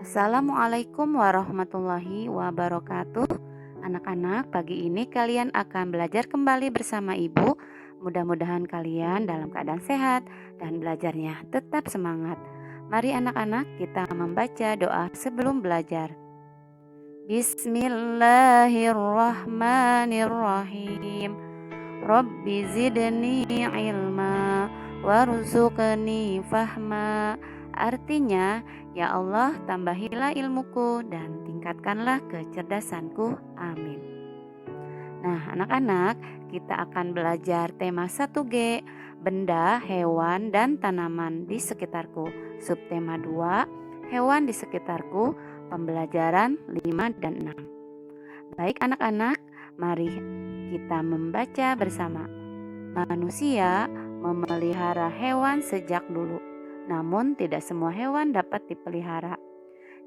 Assalamualaikum warahmatullahi wabarakatuh. Anak-anak, pagi ini kalian akan belajar kembali bersama Ibu. Mudah-mudahan kalian dalam keadaan sehat dan belajarnya tetap semangat. Mari anak-anak, kita membaca doa sebelum belajar. Bismillahirrahmanirrahim. Rabbi zidni ilma warzuqni fahma. Artinya, ya Allah, tambahilah ilmuku dan tingkatkanlah kecerdasanku. Amin. Nah, anak-anak, kita akan belajar tema 1G, benda, hewan, dan tanaman di sekitarku. Subtema 2, hewan di sekitarku, pembelajaran 5 dan 6. Baik anak-anak, mari kita membaca bersama. Manusia memelihara hewan sejak dulu, namun tidak semua hewan dapat dipelihara.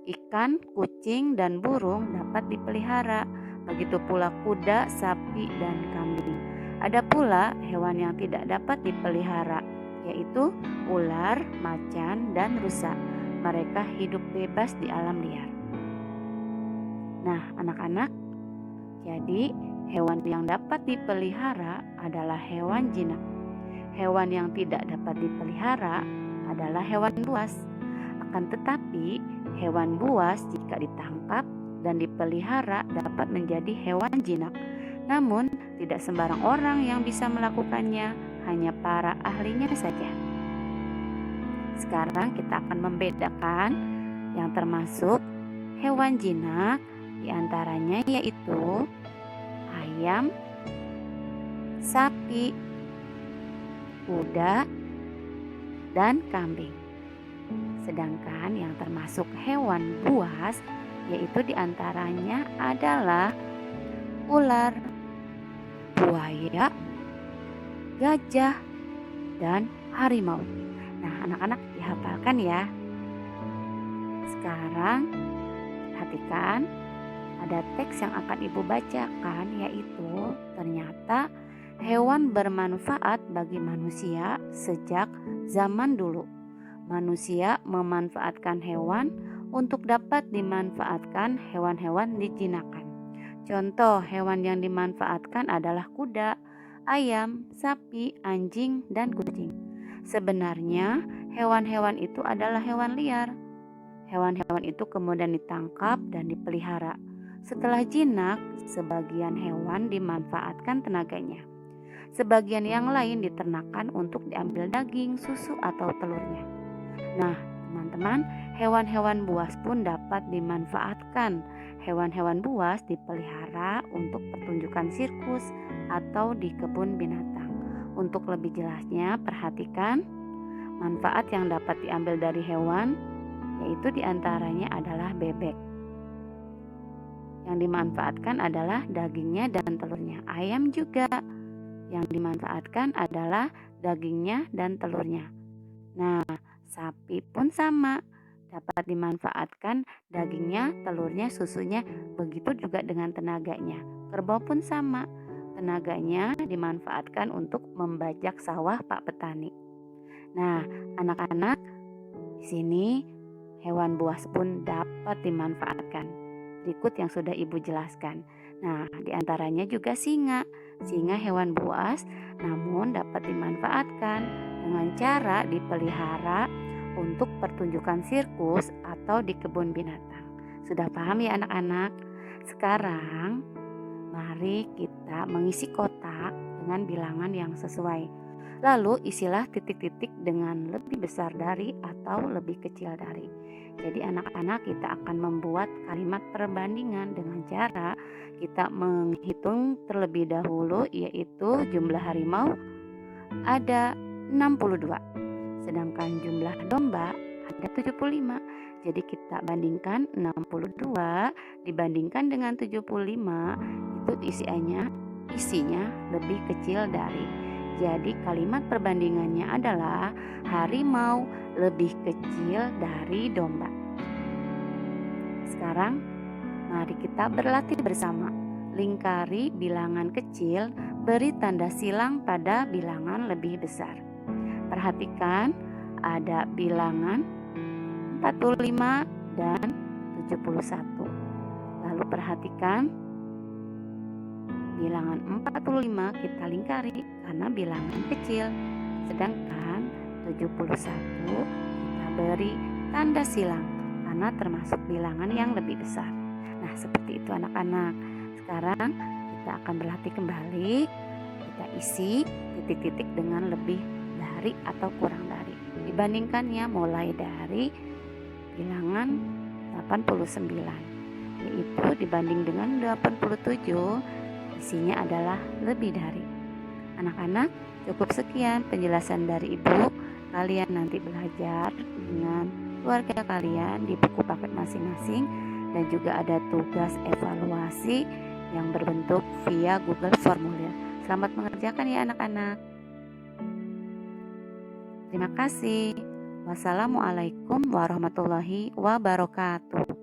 Ikan, kucing, dan burung dapat dipelihara, begitu pula kuda, sapi, dan kambing. Ada pula hewan yang tidak dapat dipelihara, yaitu ular, macan, dan rusa. Mereka hidup bebas di alam liar. Nah, anak-anak, jadi hewan yang dapat dipelihara adalah hewan jinak. Hewan yang tidak dapat dipelihara adalah hewan buas. Akan tetapi, hewan buas jika ditangkap dan dipelihara dapat menjadi hewan jinak. Namun, tidak sembarang orang yang bisa melakukannya, hanya para ahlinya saja. Sekarang kita akan membedakan yang termasuk hewan jinak, diantaranya yaitu ayam, sapi, kuda, dan kambing. Sedangkan yang termasuk hewan buas yaitu diantaranya adalah ular, buaya, gajah, dan harimau. Nah, anak-anak dihafalkan ya. Sekarang perhatikan, ada teks yang akan Ibu bacakan, yaitu ternyata hewan bermanfaat bagi manusia sejak zaman dulu. Manusia memanfaatkan hewan untuk dapat dimanfaatkan hewan-hewan dijinakan. Contoh hewan yang dimanfaatkan adalah kuda, ayam, sapi, anjing, dan kucing. Sebenarnya hewan-hewan itu adalah hewan liar. Hewan-hewan itu kemudian ditangkap dan dipelihara. Setelah jinak, sebagian hewan dimanfaatkan tenaganya. Sebagian yang lain diternakan untuk diambil daging, susu, atau telurnya. Nah, teman-teman, hewan-hewan buas pun dapat dimanfaatkan. Hewan-hewan buas dipelihara untuk pertunjukan sirkus atau di kebun binatang. Untuk lebih jelasnya, perhatikan manfaat yang dapat diambil dari hewan, yaitu diantaranya adalah bebek. Yang dimanfaatkan adalah dagingnya dan telurnya. Ayam juga yang dimanfaatkan adalah dagingnya dan telurnya. Nah, sapi pun sama, dapat dimanfaatkan dagingnya, telurnya, susunya, begitu juga dengan tenaganya. Kerbau pun sama, tenaganya dimanfaatkan untuk membajak sawah Pak Petani. Nah, anak-anak, di sini hewan buas pun dapat dimanfaatkan. Berikut yang sudah Ibu jelaskan. Nah, diantaranya juga singa. Singa hewan buas, namun dapat dimanfaatkan dengan cara dipelihara untuk pertunjukan sirkus atau di kebun binatang. Sudah paham ya anak-anak? Sekarang mari kita mengisi kotak dengan bilangan yang sesuai. Lalu isilah titik-titik dengan lebih besar dari atau lebih kecil dari. Jadi anak-anak, kita akan membuat kalimat perbandingan dengan cara kita menghitung terlebih dahulu, yaitu jumlah harimau ada 62. Sedangkan jumlah domba ada 75. Jadi kita bandingkan 62 dibandingkan dengan 75, itu isinya lebih kecil dari. Jadi kalimat perbandingannya adalah harimau lebih kecil dari domba. Sekarang mari kita berlatih bersama. Lingkari bilangan kecil, beri tanda silang pada bilangan lebih besar. Perhatikan, ada bilangan 45 dan 71. Lalu perhatikan bilangan 45 kita lingkari karena bilangan kecil. Sedangkan 71 kita beri tanda silang karena termasuk bilangan yang lebih besar. Nah, seperti itu anak-anak. Sekarang kita akan berlatih kembali. Kita isi titik-titik dengan lebih dari atau kurang dari. Dibandingkannya mulai dari bilangan 89, yaitu dibanding dengan 87 isinya adalah lebih dari. Anak-anak, cukup sekian penjelasan dari Ibu. Kalian nanti belajar dengan keluarga kalian di buku paket masing-masing, dan juga ada tugas evaluasi yang berbentuk via Google Formulir. Selamat mengerjakan ya anak-anak. Terima kasih. Wassalamualaikum warahmatullahi wabarakatuh.